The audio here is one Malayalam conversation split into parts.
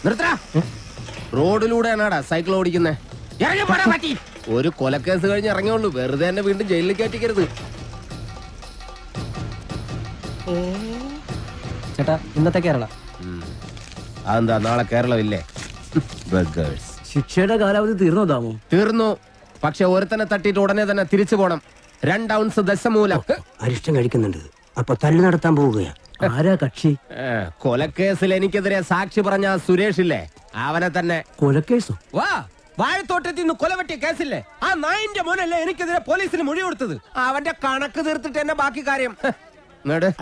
നിർത്തടാ. റോഡിലൂടെയാണാടാ സൈക്കിൾ ഓടിക്കുന്നേ. ഒരു കൊലക്കേസ് കഴിഞ്ഞ് ഇറങ്ങിയുള്ളൂ, വെറുതെ എന്നെ വീണ്ടും ജയിലിൽ കയറ്റിക്കരുത്. ചേട്ടാ ഇന്നത്തെ കേരള അതെന്താ നാളെ കേരളം ഇല്ലേ? ശിക്ഷയുടെ കാലാവധി തീർന്നോ താമോ? തീർന്നു. പക്ഷെ ഒരുത്തനെ തട്ടിയിട്ട് ഉടനെ തന്നെ തിരിച്ചു പോണം. 2 ഔൺസ് ദശമൂലം. അരിഷ്ടം കഴിക്കുന്നുണ്ട്. അപ്പൊ തല്ലു നടത്താൻ പോവുകയാ. ആരാ കക്ഷി? കൊലക്കേസിൽ എനിക്കെതിരെ സാക്ഷി പറഞ്ഞ സുരേഷ് ഇല്ലേ, അവനെ തന്നെ. കൊലക്കേസോ? വാ, വാഴത്തോട്ടത്തിൽ നിന്ന് കൊലവെട്ടിയ കേസില്ലേ, ആ നായിന്റെ മോനല്ലേ എനിക്കെതിരെ പോലീസിന് മൊഴി കൊടുത്തത്. അവന്റെ കണക്ക് തീർത്തിട്ട് എന്നെ ബാക്കി കാര്യം.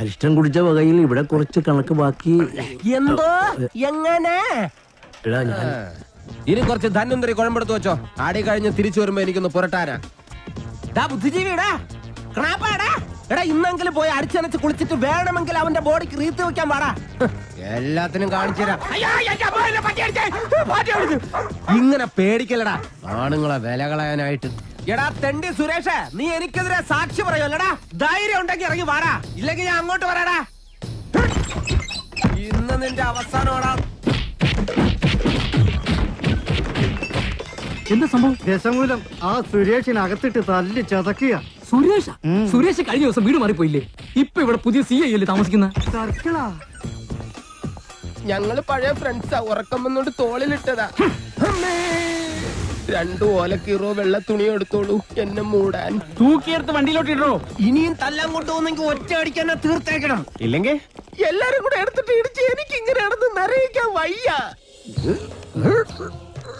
അരിഷ്ടം കുടിച്ച വകയിൽ ഇവിടെ കുറച്ച് കണക്ക് ബാക്കി. എന്തോ എങ്ങനെ? ഇനി കുറച്ച് ധന്വന്തരി കുഴമ്പെടുത്ത് വെച്ചോ. ആടി കഴിഞ്ഞ് തിരിച്ചു വരുമ്പോ എനിക്കൊന്ന് പുരട്ടാനാ. ബുദ്ധിജീവിടാ, എടാ ഇന്നെങ്കിലും പോയി അടിച്ചനച്ച് കുളിച്ചിട്ട് വേണമെങ്കിൽ അവന്റെ ബോഡിക്ക് റീത്ത് വെക്കാൻ പാടാ. എല്ലാത്തിനും കാണിച്ചു തരാം. ഇങ്ങനെ പേടിക്കലടാ ആണുങ്ങളെ വില കളയാനായിട്ട്. എടാ തെണ്ടി സുരേഷ്, നീ എനിക്കെതിരെ സാക്ഷി പറയുമല്ലടാ. ധൈര്യം ഉണ്ടെങ്കിൽ ഇറങ്ങി വാടാ, ഇല്ലെങ്കിൽ ഞാൻ അങ്ങോട്ട് വരാടാ. ഇന്ന് നിന്റെ അവസാനമാടാ. എന്താ സംഭവം? ദശമൂലം ആ സുരേഷിനകത്തിട്ട് തല്ലി ചതക്കുക. സുരേഷ് കഴിഞ്ഞ ദിവസം വീട് മാറിപ്പോയില്ലേ? ഇപ്പൊ ഇവിടെ പുതിയ CI അല്ലേ താമസിക്കുന്ന? സർക്കിളാ. ഞങ്ങള് പഴയ ഫ്രണ്ട്സാ. ഉറക്കം വന്നോണ്ട് തോളിലിട്ടതാ. 2 ഓലക്കീറോ വെള്ള തുണി എടുത്തോളൂ എന്നെ മൂടാൻ. തൂക്കിയെടുത്ത് വണ്ടിയിലോട്ട് ഇടോ. ഇനിയും തല്ലാൻ കൊണ്ടുപോകുന്നെങ്കിൽ ഒറ്റ അടിക്കാൻ തീർത്തേക്കണം. ഇല്ലെങ്കിൽ എല്ലാരും കൂടെ എടുത്തിട്ട് ഇടിച്ച് എനിക്ക് ഇങ്ങനെയാണെന്ന് നിറയിക്കാൻ വയ്യ.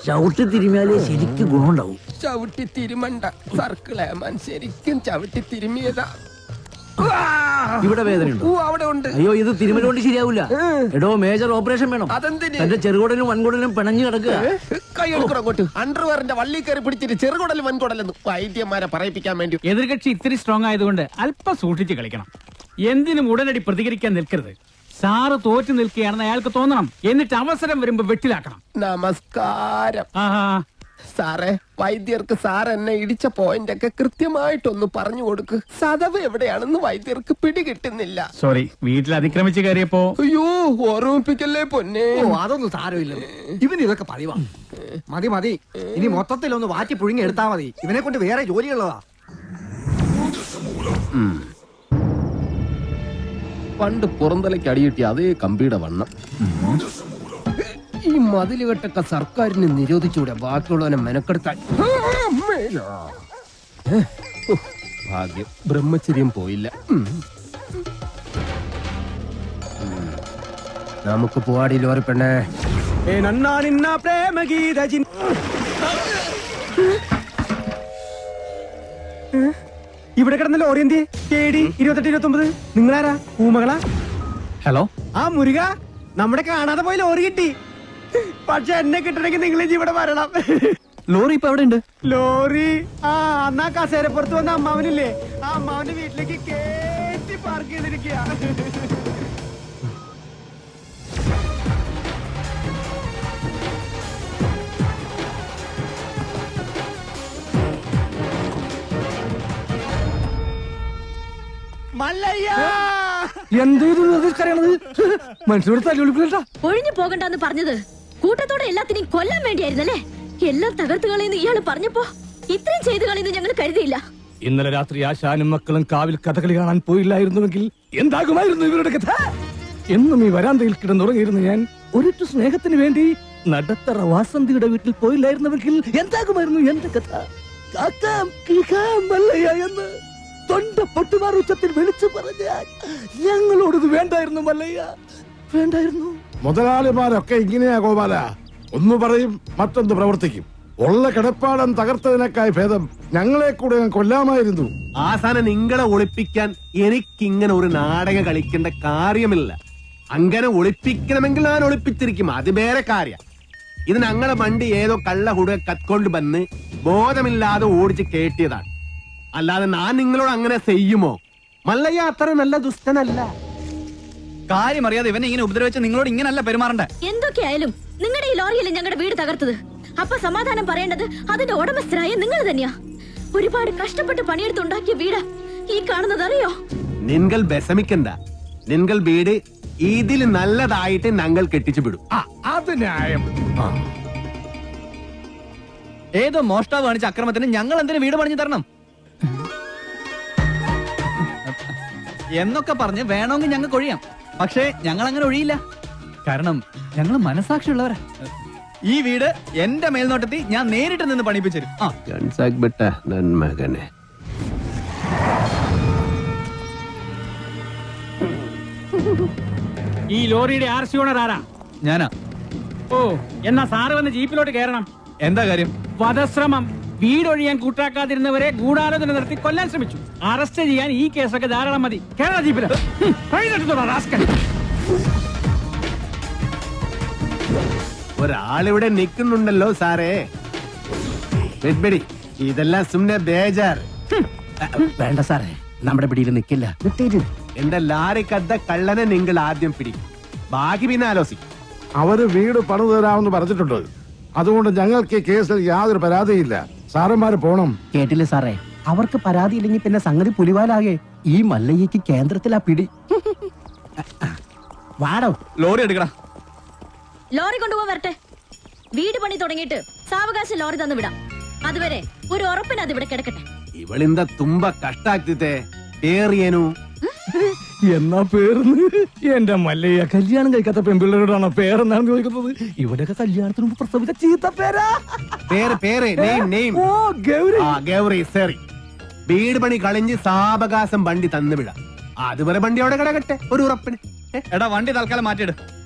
ചവിട്ടി തിരുമിയാലേ ശരിക്ക് ഗുണമുണ്ടാവും. ചവിട്ടി തിരുമണ്ട സർക്കിളേമാൻ, ശരിക്കും ചവിട്ടി തിരുമിയതാ. ഇവിടെ വേദനയുണ്ടോ? അവിടെ ഉണ്ട്. അയ്യോ, ഇത് തിരുമല കൊണ്ട് ശരിയാവൂല. എടോ, മേജർ ഓപ്പറേഷൻ വേണം. അതെന്തിന്? എന്റെ ചെറുകുടലും വൻകുടലും പിണഞ്ഞു കിടക്കുക. കൈ എടുക്കണം അങ്ങോട്ട്. അണ്ടർവെയറിന്റെ വള്ളി കയറി പിടിച്ചിട്ട് ചെറുകുടലും വൻകുടലെന്ന് വൈദ്യന്മാരെ പറയിപ്പിക്കാൻ വേണ്ടി. എതിർകക്ഷി ഇത്തിരി സ്ട്രോങ് ആയതുകൊണ്ട് അല്പം സൂക്ഷിച്ച് കളിക്കണം. എന്തിനും ഉടനടി പ്രതികരിക്കാൻ നിൽക്കരുത്. സാറ് തോറ്റു നിൽക്കുകയാണെന്ന് അയാൾക്ക് തോന്നണം. എന്നിട്ട് അവസരം വരുമ്പോ വെട്ടിലാക്കണം. നമസ്കാരം സാറേ. വൈദ്യർക്ക് സാർ എന്നെ ഇടിച്ച പോയിന്റ് ഒക്കെ കൃത്യമായിട്ടൊന്ന് പറഞ്ഞു കൊടുക്ക്. സദവ് എവിടെയാണെന്ന് വൈദ്യർക്ക് പിടികിട്ടുന്നില്ല. സോറി, വീട്ടിൽ അതിക്രമിച്ച് കയറിയപ്പോ. അയ്യോ, ഓർമ്മിപ്പിക്കല്ലേ പൊന്നെ. അതൊന്നും സാരമില്ല, ഇവന് ഇതൊക്കെ പതിവാ. മതി മതി, ഇനി മൊത്തത്തിലൊന്ന് വാറ്റി പുഴുങ്ങി എടുത്താ മതി. ഇവനെ കൊണ്ട് വേറെ ജോലിയുള്ളതാ. പണ്ട് പുറന്തലയ്ക്ക് അടിയിട്ടി അതേ കമ്പിയുടെ വണ്ണം. ഈ മതിലുകെട്ടൊക്കെ സർക്കാരിന് നിരോധിച്ചൂടെ ബാക്കിയുള്ളവനെ മെനക്കെടുത്താൻ. ഭാഗ്യം, ബ്രഹ്മചര്യം പോയില്ല. നമുക്ക് പോവാടി ലോറി പെണ്ണേ. ഇവിടെ കിടന്ന ലോറി എന്തി? KD 2829. നിങ്ങളാരാ? ഊമകളാ? ഹലോ. ആ മുരുക, നമ്മുടെ കാണാതെ പോയി ലോറി കിട്ടി. പക്ഷെ എന്നെ കിട്ടണമെങ്കിൽ നിങ്ങൾ ഇവിടെ വരണം. ലോറി ഇപ്പൊ എവിടെ ഉണ്ട്? ലോറി അന്നാ കസേരപ്പുറത്ത് വന്ന അമ്മാവനില്ലേ, ആ അമ്മാവന്റെ വീട്ടിലേക്ക് കേറ്റി പാർക്ക് ചെയ്തിരിക്കുക. ഒഴിഞ്ഞു പോകണ്ടെന്ന് പറഞ്ഞത് കൂട്ടത്തോടെ എല്ലാത്തിനെയും കൊല്ലാൻ വേണ്ടിയായിരുന്നല്ലേ? എല്ലാം തകർത്ത് കളയുന്ന ഇയാള് പറഞ്ഞപ്പോ ഇത്രയും ചെയ്തു കളയുന്നു ഞങ്ങൾ കരുതിയില്ല. ഇന്നലെ രാത്രി ആശാനും മക്കളും കാവിൽ കഥകളി കാണാൻ പോയില്ലായിരുന്നുവെങ്കിൽ എന്താകുമായിരുന്നു ഇവരുടെ കഥ? എന്നും ഈ വരാന്തയിൽ കിടന്നുറങ്ങിയിരുന്നു ഞാൻ. ഒരിറ്റു സ്നേഹത്തിന് വേണ്ടി നടത്തറ വാസന്തിയുടെ വീട്ടിൽ പോയില്ലായിരുന്നുവെങ്കിൽ എന്താകുമായിരുന്നു എന്റെ കഥ? എന്ന് തൊണ്ട പൊട്ടുമാർ ഉച്ചത്തിൽ വിളിച്ചു പറഞ്ഞാൽ ഞങ്ങളോടത് വേണ്ടായിരുന്നു മല്ലയ്യ, വേണ്ടായിരുന്നു. മുതലാളിമാരൊക്കെ ഇങ്ങനെയാ ഗോപാല. ഒന്ന് പറയും മറ്റൊന്ന് പ്രവർത്തിക്കും. ഉള്ള കിടപ്പാടം തകർത്തതിനേക്കായി ഭേദം ഞങ്ങളെ കൂടെ കൊല്ലാമായിരുന്നു. ആസാനം നിങ്ങളെ ഒളിപ്പിക്കാൻ എനിക്കിങ്ങനെ ഒരു നാടകം കളിക്കേണ്ട കാര്യമില്ല. അങ്ങനെ ഒളിപ്പിക്കണമെങ്കിൽ ഞാൻ ഒളിപ്പിച്ചിരിക്കും, അത് വേറെ കാര്യം. ഇത് ഞങ്ങളെ വണ്ടി ഏതോ കള്ള കുടുക കത്കൊണ്ട് വന്ന് ബോധമില്ലാതെ ഓടിച്ച് കേട്ടിയതാണ്. അല്ലാതെ ഞാൻ നിങ്ങളോട് അങ്ങനെ ചെയ്യുമോ? മല്ലയ്യ അത്ര നല്ല ദുഷ്ടനല്ല. കാര്യം അറിയാതെ ഇവനെ ഇങ്ങനെ ഉപദ്രവിച്ച നിങ്ങളോട് ഇങ്ങനല്ല പെരുമാറണ്ടേ. എന്തൊക്കെയായാലും നിങ്ങളുടെ ഈ ലോറിയല്ലേ ഞങ്ങളുടെ വീട് തകർത്തത്. അപ്പൊ സമാധാനം പറയേണ്ടത് അതിന്റെ ഉടമസ്ഥരായ നിങ്ങൾ തന്നെയാ. ഒരുപാട് കഷ്ടപ്പെട്ട് പണിയെടുത്തുണ്ടാക്കിയ വീട് ഈ കാണുന്നത് അറിയോ? നിങ്ങൾ വിഷമിക്കണ്ട. നിങ്ങൾ വീട് ഇതിൽ നല്ലതായിട്ട് ഞങ്ങൾ കെട്ടിച്ചു വിടും. അത് ന്യായം. ഏതോ മോഷ്ടാവ് കാണിച്ച അക്രമത്തിന് ഞങ്ങൾ എന്തിനു വീട് പണിഞ്ഞു തരണം എന്നൊക്കെ പറഞ്ഞ് വേണമെങ്കിൽ ഞങ്ങൾക്ക് ഒഴിയാം. പക്ഷേ ഞങ്ങൾ അങ്ങനെ ഒഴിയില്ല. കാരണം ഞങ്ങൾ മനസാക്ഷിയുള്ളവരാ. ഈ വീട് എന്റെ മേൽനോട്ടത്തിൽ ഞാൻ നേരിട്ട് നിന്ന് പണിപ്പിച്ചു തരും. മകനെ ഈ ലോറിയുടെ RC ഓണർ ആരാ? ഞാനാ. ഓ, എന്നാ സാറ് വന്ന് ജീപ്പിലോട്ട് കയറണം. എന്താ കാര്യം? വധശ്രമം. വീടൊഴിയാൻ കൂട്ടാക്കാതിരുന്നവരെ ഗൂഢാലോചന നടത്തി കൊല്ലാൻ ശ്രമിച്ചു. അറസ്റ്റ് ചെയ്യാൻ ഈ കേസൊക്കെ ധാരാളം മതി. കേരള ജീപ്പില് ഒരാളിവിടെ നിൽക്കുന്നുണ്ടല്ലോ സാറേ. വെഡ്ബെടി, ഇതെല്ലാം സുമ്നെ ബേജാർ. വേണ്ട സാറേ, നമ്മുടെ പിടിയിൽ നിൽക്കില്ല. എന്റെ ലാറിക്കദ്ദ കള്ളനെ നിങ്ങൾ ആദ്യം പിടിക്കും, ബാക്കി പിന്നെ ആലോചിക്കും. അവര് വീട് പണിതു തരാമെന്ന് പറഞ്ഞിട്ടുണ്ട്. അതുകൊണ്ട് ഞങ്ങൾക്ക് ഈ കേസിൽ യാതൊരു പരാതിയില്ല. സാറന്മാര് പോണം. കേട്ടില്ലേ സാറേ, അവർക്ക് പരാതിയില്ലെങ്കിൽ പിന്നെ സംഗതി പുലിവാലാകെ. ഈ മല്ലയ്യക്ക് കേന്ദ്രത്തിലാ പിടി. വാടോ. ലോറി എടുക്കടാ. ലോറി കൊണ്ടുപോകാൻ വരട്ടെ. വീട് പണി തുടങ്ങിയിട്ട് സാവകാശം ലോറി തന്നു വിടാം. അതുവരെ ഒരു ഉറപ്പിന് അത് ഇവിടെ കിടക്കട്ടെ. ഇവളിന്ത തുമ്പ കഷ്ടാക്കിത്തെ പേറിയനു. എന്നാ പേർന്ന് എന്റെ മല്ലയ്യ കല്യാണം കഴിക്കാത്ത പെൺപിള്ളേരോടാണോ പേരെന്നാണ് ചോദിക്കുന്നത്? ഇവരൊക്കെ കല്യാണത്തിന് മുമ്പ് പ്രസവിച്ച ചീത്ത പേരാ. പേര് നെയിം. ഓ, ഗൗരി. ഗൗരി സോറി. വീട് പണി കളിഞ്ഞ് സാവകാശം വണ്ടി തന്നു വിടാം. അതുവരെ വണ്ടി അവിടെ കിടക്കട്ടെ ഒരു ഉറപ്പിന്. എടാ വണ്ടി തൽക്കാലം മാറ്റിയിട്.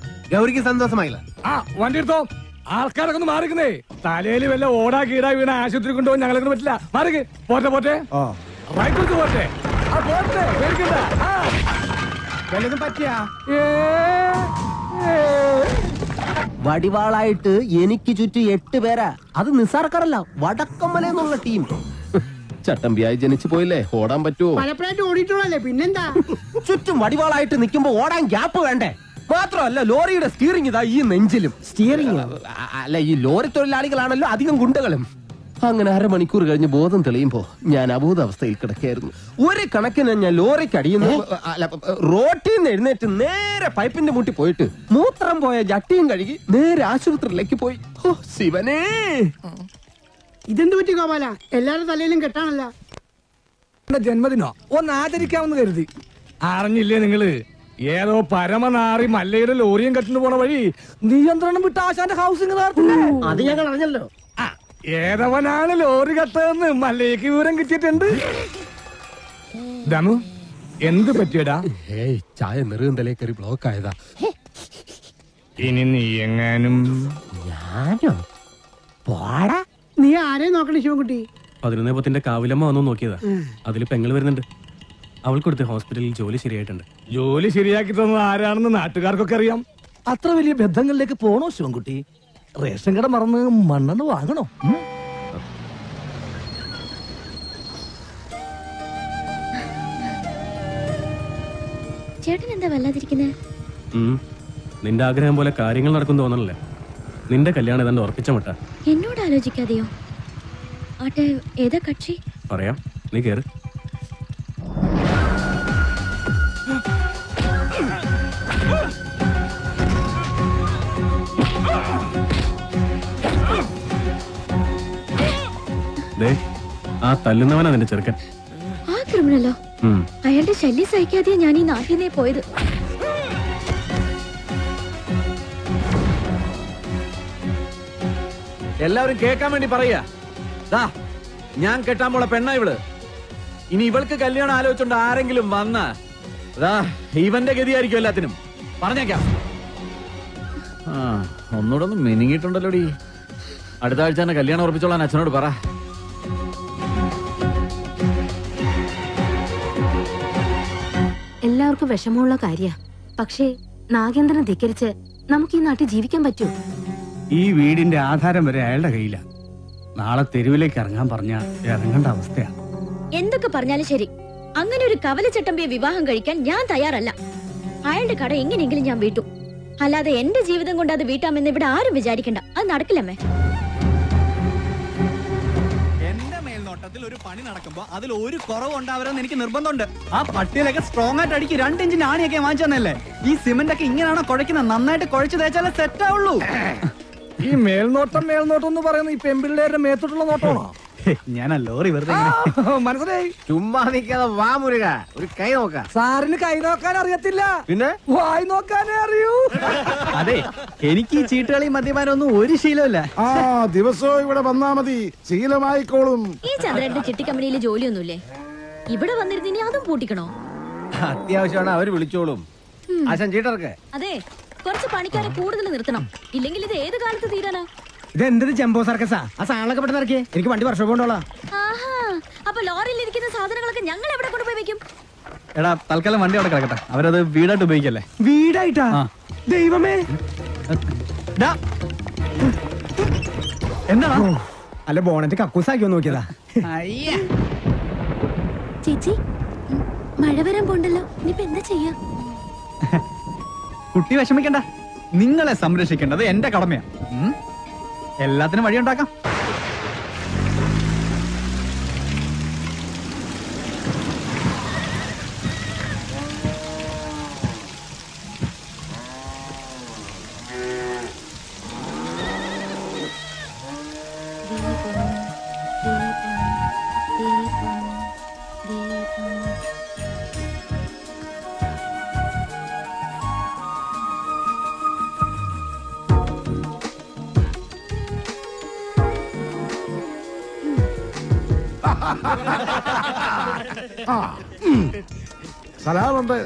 ഗൗരിക്ക് സന്തോഷമായില്ല. വണ്ടി എടുത്തോ. ആൾക്കാരൊക്കെ ഒന്ന് മാറിക്കുന്നേ. തലയിൽ വല്ല ഓടാ കീടാ വീണ ആശുപത്രി കൊണ്ടുപോകാൻ ഞങ്ങളെ പറ്റില്ല. മാറിക്ക്. പോട്ടെ റൈറ്റ് പോട്ടെ. വല്ലതും പറ്റിയാ? വടിവാളായിട്ട് എനിക്ക് ചുറ്റും 8 പേരാ. അത് നിസാർക്കാരല്ല, വടക്കമ്മലെന്നുള്ള ടീം. ചട്ടമ്പിയായി ജനിച്ചു പോയില്ലേ, ഓടാൻ പറ്റുമോ? പലപ്പോഴായിട്ട് ഓടിയിട്ടുള്ളല്ലേ, പിന്നെന്താ? ചുറ്റും വടിവാളായിട്ട് നിൽക്കുമ്പോ ഓടാൻ ഗ്യാപ്പ് വേണ്ടേ? മാത്രമല്ല, ലോറിയുടെ സ്റ്റിയറിംഗ് ഇതാ ഈ നെഞ്ചിലും. സ്റ്റിയറിംഗ് അല്ല, ഈ ലോറി തൊഴിലാളികളാണല്ലോ അധികം ഗുണ്ടകളും. അങ്ങനെ അരമണിക്കൂർ കഴിഞ്ഞ് ബോധം തെളിയുമ്പോ ഞാൻ അബോധാവസ്ഥയിൽ കിടക്കായിരുന്നു. ഒരു കണക്കിന് ഞാൻ ലോറിക്ക് അടിയുന്നു. റോട്ടിൽ നിന്ന് എഴുന്നേറ്റ് നേരെ പൈപ്പിന്റെ മുട്ടി പോയിട്ട് മൂത്രം പോയ ജട്ടിയും കഴുകി നേരെ ആശുപത്രിയിലേക്ക് പോയി. ഓ ശിവനേ, ഇതെന്ത് പറ്റി ഗോപാല? എല്ലാരും തലയിലും കെട്ടാണല്ല. ജന്മദിനോ ഒന്ന് ആചരിക്കാമെന്ന് കരുതി. അറിഞ്ഞില്ലേ നിങ്ങള്? ഏതോ പരമനാറി മല്ലയുടെ ലോറിയും കെട്ടിന് പോണ വഴി നിയന്ത്രണം വിട്ട ആശാന്റെ ഹൗസിംഗ് അത് ഞങ്ങൾ അറിഞ്ഞല്ലോ. ഏതവനാണ് ലോറി കെട്ടതെന്ന് മല്ലയ്ക്ക് വിവരം കിട്ടിയിട്ടുണ്ട്. ദമു, എന്ത് പറ്റിയടാ? ചായ നെറുകന്തലേ കയറി ബ്ലോക്ക് ആയതാ. ഇനി നീ എങ്ങാനും. ഞാനോ? പോടാ. നീ ആരെ നോക്കണേ ശിവൻകുട്ടി? 11 കാവിലമ്മ വന്നു നോക്കിയതാ. അതിൽ പെങ്ങൾ വരുന്നുണ്ട്. അവൾക്കൊടുത്ത് ഹോസ്പിറ്റലിൽ ജോലി ശരിയായിട്ടുണ്ട്. ജോലി ശരിയാക്കി തന്നത് ആരാണെന്ന് നാട്ടുകാർക്കൊക്കെ അറിയാം. അത്ര വലിയ ബന്ധങ്ങളിലേക്ക് പോണോ ശിവൻകുട്ടി? റേഷൻ കട മറന്ന് മണ്ണെണ്ണ വാങ്ങണോ? ചേട്ടൻ എന്താ വല്ലാതിരിക്കുന്നത്? നിന്റെ ആഗ്രഹം പോലെ കാര്യങ്ങൾ നടക്കും തോന്നണല്ലേ? നിന്റെ കല്യാണം ഏതാണ്ട് ഉറപ്പിച്ച മട്ട. എന്നോട് ആലോചിക്കാതെയോ? ആട്ടെ, ഏതാ കക്ഷി? പറയാം, നീ കേറ്. ആ തല്ലുന്നവനാ നിന്റെ ചെറുക്കൻ. ആ ക്രിമിനലോ? അയാളുടെ ശല്യം സഹിക്കാതെ ഞാൻ ഈ നാട്ടിൽ നിന്നേ പോയത്. എല്ലാവരും കേൾക്കാൻ വേണ്ടി പറയാ, ഞാൻ കെട്ടാൻ പോള പെണ്ണ ഇവള്. ഇനി ഇവൾക്ക് കല്യാണം ആലോചിച്ചോണ്ട് ആരെങ്കിലും വന്ന ഇവന്റെ ഗതിയായിരിക്കും എല്ലാത്തിനും. പറഞ്ഞേക്കാം. ഒന്നുകൂടെ ഒന്ന് മെനിങ്ങിട്ടുണ്ടല്ലോടി. അടുത്ത ആഴ്ച തന്നെ കല്യാണം ഉറപ്പിച്ചോളാൻ അച്ഛനോട് പറ. എല്ലാവർക്കും വിഷമമുള്ള കാര്യ. പക്ഷേ നാഗേന്ദ്രനെ ധിക്കരിച്ച് നമുക്ക് ഈ നാട്ടിൽ ജീവിക്കാൻ പറ്റൂ? ഈ വീടിന്റെ ആധാരം വരെ അയാളുടെ കയ്യില. നാളെ തെരുവിലേക്ക് ഇറങ്ങാൻ പറഞ്ഞ ഇറങ്ങേണ്ട അവസ്ഥയാണ്. എന്തൊക്കെ പറഞ്ഞാലും ശരി, അങ്ങനെ ഒരു കവലച്ചട്ടമ്പിയെ വിവാഹം കഴിക്കാൻ ഞാൻ തയ്യാറല്ല. അയാളുടെ കട എങ്ങനെയെങ്കിലും ഞാൻ വീട്ടും. അല്ലാതെ എന്റെ ജീവിതം കൊണ്ട് അത് വീട്ടാമെന്ന് ഇവിടെ ആരും വിചാരിക്കണ്ട. അത് നടക്കില്ലമ്മേ. എന്റെ മേൽനോട്ടത്തിൽ വീട്ടിൽ ഒരു പണി നടക്കുമ്പോ അതിൽ ഒരു കുറവ് ഉണ്ടാവരെന്ന് എനിക്ക് നിർബന്ധമുണ്ട്. ആ പട്ടിയിലൊക്കെ സ്ട്രോങ് ആയിട്ട് അടിക്ക് 2 ഇഞ്ചിന് ആണിയൊക്കെ വാങ്ങിച്ചു തന്നല്ലേ. ഈ സിമന്റ് ഒക്കെ ഇങ്ങനെയാണോ കുഴക്കുന്നത്? നന്നായിട്ട് കുഴച്ച് തേച്ചാലേ സെറ്റ് ആവുള്ളൂ. ഈ മേൽനോട്ടം എന്ന് പറയുന്നത് ഈ പെമ്പിള്ളേരുടെ മേത്തോട്ടുള്ള നോട്ടമാണോ? ഞാൻ ലോറി വെറുതെ മനസ്സിലായി. ചുമ്മാ നിൽക്കാതെ വാ മുരുക, ഒരു കൈ നോക്കാം. സാറിന് കൈ നോക്കാൻ അറിയത്തില്ല, പിന്നെ വായി നോക്കാനേ അറിയൂ. അതെ, എനിക്ക് ഈ ചീട്ടുകളി മദ്യപാനം ഒന്നും ഒരു ശീലമില്ല. ആ ദിവസവും ഇവിടെ വന്നാ മതി, ശീലമായിക്കോളും. ഈ ചന്ദ്രന്റെ ചിട്ടി കമ്പനിയിൽ ജോലിയൊന്നുമില്ലേ? ഇവിടെ വന്നിരുന്ന് ഇനി അതും പൂട്ടിക്കണോ? അത്യാവശ്യമാണ്, അവര് വിളിച്ചോളും. ആശാൻ ചീട്ടർക്ക് അതെ, കുറച്ച് പണിക്കാരെ കൂടുതൽ നിർത്തണം, ഇല്ലെങ്കിൽ ഇത് ഏത് കാലത്ത് തീരാനാ? ഇതെന്ത് ചെമ്പോ സർക്കസാ? ആ സാധനങ്ങളൊക്കെ പെട്ടെന്ന് ഇറക്കിയേ, എനിക്ക് വണ്ടി വർഷം കൊണ്ടോളാം. ആഹാ, അപ്പൊ ലോറിയിൽ ഇരിക്കുന്ന സാധനങ്ങളൊക്കെ ഞങ്ങൾ എവിടെ കൊണ്ടുപോയി വെക്കും? എടാ, തൽക്കാലം വണ്ടി അവിടെ കിടക്കട്ടെ, അവരത് വീടായിട്ട് ഉപയോഗിക്കല്ലേ. വീടായിട്ടാ? ദൈവമേ, എന്താ അല്ല ബോണറ്റ് കക്കൂസാക്കിയോ നോക്കിയതാ. ചേച്ചി, മഴ വരാൻ പോണ്ടല്ലോ, ഇനിയിപ്പോ എന്താ ചെയ്യാ? കുട്ടി വിഷമിക്കണ്ട, നിങ്ങളെ സംരക്ഷിക്കേണ്ടത് എന്റെ കടമയാ. എല്ലാത്തിനും വഴിയുണ്ടാക്കാം. സലാമുണ്ട്.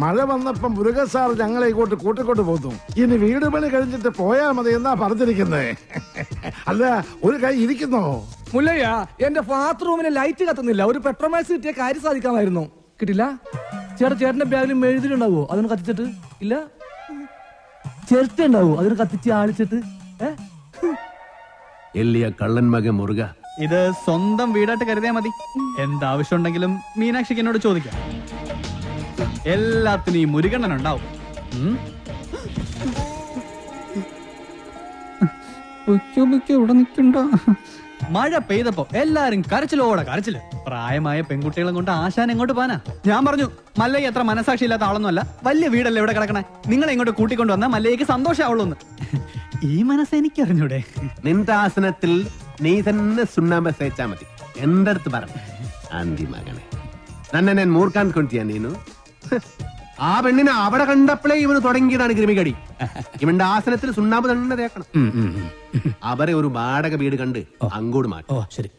മഴ വന്നപ്പം മുരുകൻ സാർ ഞങ്ങളെ ഇങ്ങോട്ട് കൂട്ടിക്കൊണ്ട് പോന്നു. ഇനി വീട് പണി കഴിഞ്ഞിട്ട് പോയാൽ മതി എന്നാ പറഞ്ഞിരിക്കുന്നത്. അല്ല, ഒരു കൈ ഇരിക്കുന്നോ? മുല്ലയ്യ, എന്റെ ബാത്റൂമിന് ലൈറ്റ് കത്തുന്നില്ല. ഒരു പെട്രോമാക്സ് കിട്ടിയ കാര്യം സാധിക്കാമായിരുന്നു. കിട്ടില്ല. ചേട്ടന്റെ ബാഗിൽ മെഴുതിലുണ്ടാവോ? അതിന് കത്തിച്ചിട്ട് ഇല്ല. ചിരട്ട ഉണ്ടാവോ? അതിന് കത്തിച്ച് ആളിച്ചിട്ട്. എല്ലിയ കള്ളൻ മകൻ മുരുക, ഇത് സ്വന്തം വീടായിട്ട് കരുതിയാ മതി. എന്താവശ്യം ഉണ്ടെങ്കിലും മീനാക്ഷിക്ക് എന്നോട് ചോദിക്കാം. എല്ലാത്തിനും ഈ മുരുകണ്ണൻ ഉണ്ടാവും. ഇവിടെ നിൽക്കണ്ട. മഴ പെയ്തപ്പോ എല്ലാരും കരച്ചിലോടെ കരച്ചില്. പ്രായമായ പെൺകുട്ടികളെ കൊണ്ട് ആശാൻ എങ്ങോട്ട് പോനാ? ഞാൻ പറഞ്ഞു, മല്ലയ്യ അത്ര മനസാക്ഷി ഇല്ലാത്ത ആളൊന്നുമല്ല, വലിയ വീടല്ലേ ഇവിടെ കിടക്കണേ, നിങ്ങളെ ഇങ്ങോട്ട് കൂട്ടിക്കൊണ്ടു വന്നാൽ മല്ലയ്യക്ക് സന്തോഷമാവുള്ളൂന്ന്. ഈ മനസ്സ് എനിക്കറിഞ്ഞൂടെ? നിന്റെ ആസനത്തിൽ നീ തന്നെ സുണ്ണാമ്പ തേച്ചാ മതി. എന്റെ അടുത്ത് പറഞ്ഞു ആന്തി മകനെ, നന്നെ ഞാൻ മൂർക്കാൻ കൊണ്ടിയാ നീനു. ആ പെണ്ണിനെ അവിടെ കണ്ടപ്പോഴേ ഇവന് തുടങ്ങിയതാണ് ക്രിമികടി. ഇവന്റെ ആസനത്തിൽ സുണ്ണാമ്പ് തന്നെ തേക്കണം. അവരെ ഒരു വാടക വീട് കണ്ട് അങ്ങോട്ട് മാറ്റും. ശരി.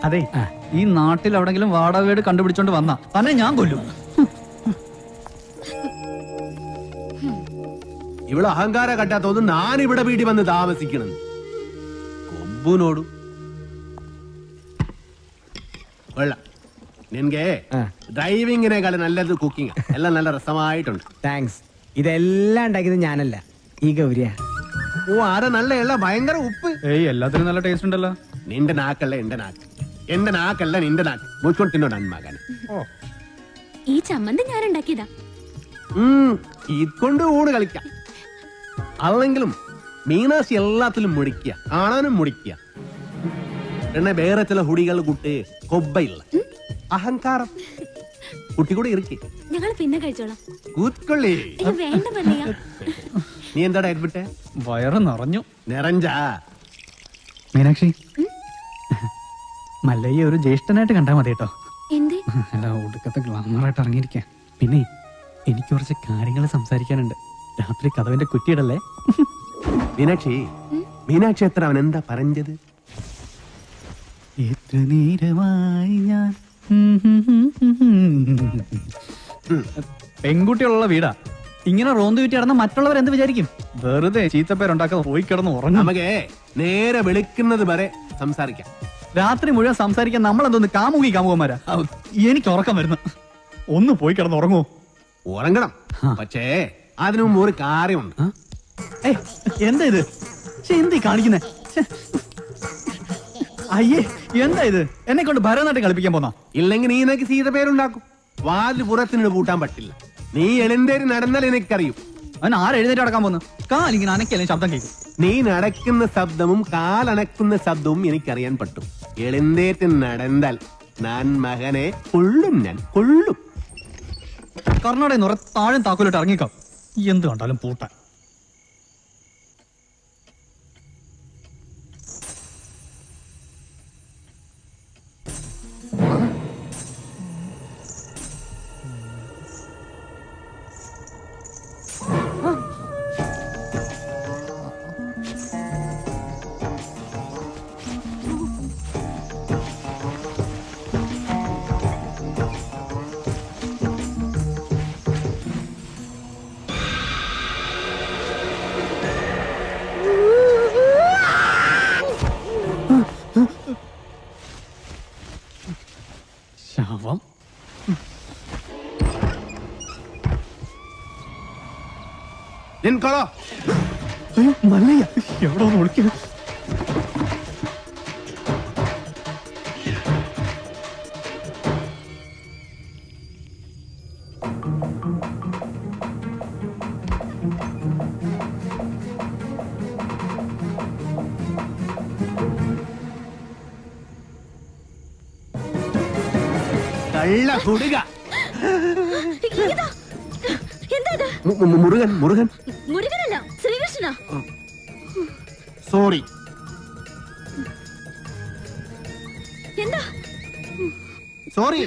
അതെ, ഈ നാട്ടിൽ എവിടെങ്കിലും വാടക വീട് കണ്ടുപിടിച്ചോണ്ട് വന്നാ തന്നെ ഞാൻ കൊല്ലും. ഇവിടെ അഹങ്കാര കട്ടാത്തോന്നും ഞാൻ ഇവിടെ വീട്ടിൽ വന്ന് താമസിക്കണം. കൊമ്പുനോടും വെള്ളം. നിനക്ക് ഡ്രൈവിങ്ങിനേക്കാൾ നല്ലത് കുക്കിംഗ്. എല്ലാം നല്ല രസമായിട്ടുണ്ട്. താങ്ക്സ്. ഇതെല്ലാം ഉണ്ടാക്കിയത് ഞാനല്ല, ഈ ഗൗരിയ. ഓ, ആരെ നല്ല എള്ള ഭയങ്കര ഉപ്പ്. ഏയ്, എല്ലാത്തിനും നല്ല ടേസ്റ്റ് ഉണ്ടല്ലോ. നിന്റെ നാക്കല്ല എന്റെ നാക്ക്, എന്റെ നാക്കല്ല നിന്റെ നാക്ക്. മുച്ചോണ്ട് തിന്നോ നന്മകനെ. ഈ ചമ്മന്തി ഞാൻ ഉണ്ടാക്കിയതാ. ഇതുകൊണ്ട് ഊണ് കളിക്കാം. അല്ലെങ്കിലും മീനാശി എല്ലാത്തിലും മുടിക്കുക, കാണാനും മുടിക്കുക. പിന്നെ വേറെ ചില ഹുടികൾ കുട്ടി കൊബ്ബയില്ല, അഹങ്കാരം. കുട്ടി കൂടെ ഇറക്കി ഞങ്ങൾ പിന്നെ കഴിച്ചോളാം. കൂത്തൊള്ളി. വേണ്ട മല്ലയ്യ. നീ എന്താ ഡയറ്റ് വിട്ടേ? വയറ് നിറഞ്ഞു. നിറഞ്ചാ? മീനാക്ഷി, മല്ലയ്യ ഒരു ജ്യേഷ്ഠനായിട്ട് കണ്ടാ മതി കേട്ടോ. എന്തേ? അല്ല, ഒടുക്കത്തെ ഗ്ലാമറായിട്ട് ഇറങ്ങിയിരിക്കാം. പിന്നെ എനിക്ക് കുറച്ച് കാര്യങ്ങൾ സംസാരിക്കാനുണ്ട്. രാത്രി കഥവിന്റെ കുറ്റിയിടല്ലേ? മീനാക്ഷി, മീനാക്ഷി എത്ര അവൻ എന്താ പറഞ്ഞത്? എത്ര നേരമായി ഞാൻ പെൺകുട്ടികളുള്ള വീടാ. ഇങ്ങനെ റോന്ത് വിറ്റി കിടന്ന മറ്റുള്ളവർ എന്ത് വിചാരിക്കും? വെറുതെ ചീത്തപ്പേരുണ്ടാക്കാതെ പോയി കിടന്ന് ഉറങ്ങും. നമുക്ക് നേരെ വെളുക്കുന്നത് വരെ സംസാരിക്കാം. രാത്രി മുഴുവൻ സംസാരിക്കാൻ നമ്മളെന്തോന്ന് കാമുകന്മാരാ? എനിക്ക് ഉറക്കം വരുന്നു. ഒന്ന് പോയി കിടന്ന് ഉറങ്ങുമോ? ഉറങ്ങണം, പക്ഷേ അതിനു മുമ്പ് ഒരു കാര്യമുണ്ട്. എന്താ ഇത്? എന്ത് കാണിക്കുന്നേ? അയ്യേ, എന്താ ഇത്? എന്നെ കൊണ്ട് ഭരതനാട്യം കളിപ്പിക്കാൻ പോന്നാ? ഇല്ലെങ്കിൽ നീ എനിക്ക് സീത പേരുണ്ടാക്കും. വാതിൽ പുറത്തിനോട് പൂട്ടാൻ പറ്റില്ല. നീ എഴുന്നേരി നടന്നാൽ എനിക്കറിയും. അവൻ ആരെഴുന്നേറ്റ് അടക്കാൻ പോന്നു? കാലിങ്ങനെ അനക്കല്ലേ ശബ്ദം കേൾക്കും. നീ നടക്കുന്ന ശബ്ദവും കാലണക്കുന്ന ശബ്ദവും എനിക്കറിയാൻ പറ്റും. എളിന്തേറ്റ് നടന്നാൽ ഞാൻ മകനെ കൊള്ളും, ഞാൻ കൊള്ളും. കർണാടക നിറ താഴെ താക്കോലിട്ട് ഇറങ്ങിക്കോ. എന്ത് കണ്ടാലും പൂട്ടാൻ. ശവം. നിൻകൊളോ അയ്യോ മല്ലയ്യ എവിടെ ഒന്ന് വിളിക്കുക. കള്ള കുടുക. എന്താ മുരുകൻ മുരുകൻ മുരുകനല്ല, ശ്രീകൃഷ്ണ. സോറി. എന്താ സോറി.